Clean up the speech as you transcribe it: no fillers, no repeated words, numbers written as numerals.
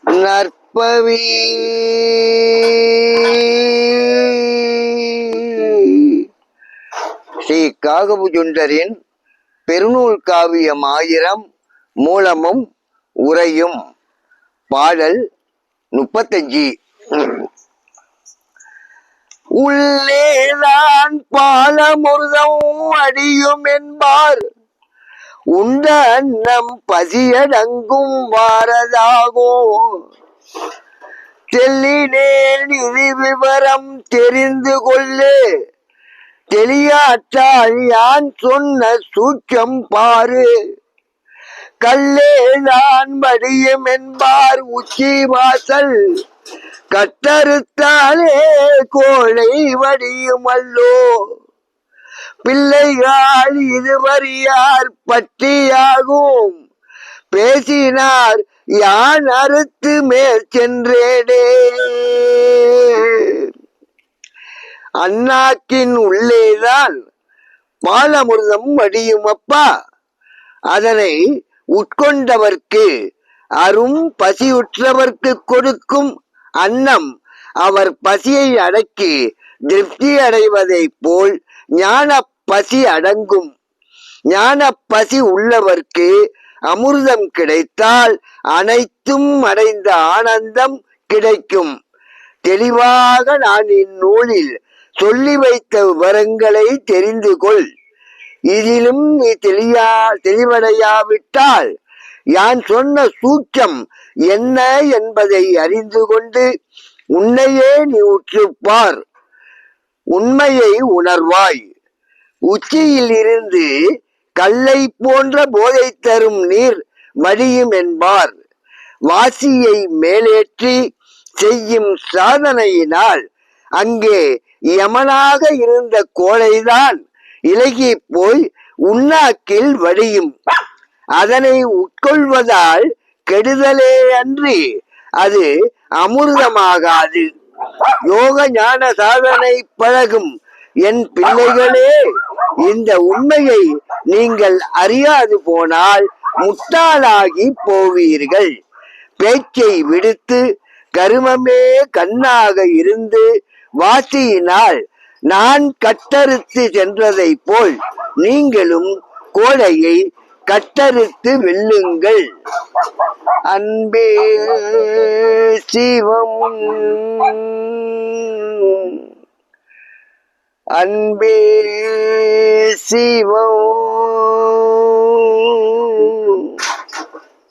நற்பவி ஸ்ரீ காகபுஜுண்டரின் பெருநூல் காவியம் 1000 மூலமும் உரையும். பாடல் 35. உள்ளேதான் பாலமுருதம் அடியும் என்பார், உண்ட அன்னம் பசியடங்கும் வாரதாகோ. தெல்லினேன் இது விவரம் தெரிந்து கொள்ளு, தெளியாற்றால் யான் சொன்ன சூச்சம் பாரு. கல்லேதான் வடியும் என்பார் உச்சி வாசல், கட்டறுத்தாலே கோழை வடியும் அல்லோ. பிள்ளைகள் இதுவறியார் பற்றியாகும், பேசினார் யான் அறுத்து மேற் சென்றேனே. அண்ணாக்கின் உள்ளேதான் பாலமுருதம் வடியும் அப்பா, அதனை உட்கொண்டவர்க்கு அரும் பசியுற்றவர்க்கு கொடுக்கும் அன்னம் அவர் பசியை அடக்கி திருப்தி அடைவதை போல் ஞான பசி அடங்கும். ஞான பசி உள்ளவர்க்கு அமிர்தம் கிடைத்தால் அனைத்தும் அடைந்த ஆனந்தம் கிடைக்கும். தெளிவாக நான் இந்நூலில் சொல்லி வைத்த விவரங்களை தெரிந்து கொள். இதிலும் நீ தெளிவடையாவிட்டால் யான் சொன்ன சூட்சம் என்ன என்பதை அறிந்து கொண்டு உன்னையே நீ உற்றுப்பார், உண்மையை உணர்வாய். உச்சியில் இருந்து கல்லை போன்ற போதை தரும் நீர் வடியும் என்பார். வாசியை மேலேற்றி செய்யும் சாதனையினால் அங்கே யமனாக இருந்த கோழைதான் இலகி போய் உண்ணாக்கில் வடியும். அதனை உட்கொள்வதால் கெடுதலே அன்றி அது அமிர்தமாகாது. யோக ஞான சாதனை பழகும் என் பிள்ளைகளே, இந்த உண்மையை நீங்கள் அறியாது போனால் முட்டாளாகி போவீர்கள். பேச்சை விடுத்து கருமமே கண்ணாக இருந்து வாசியினால் நான் கட்டறுத்து சென்றதை போல் நீங்களும் கோடையை கட்டறுத்து வெல்லுங்கள். அன்பே சிவம், அன்பே சிவம்.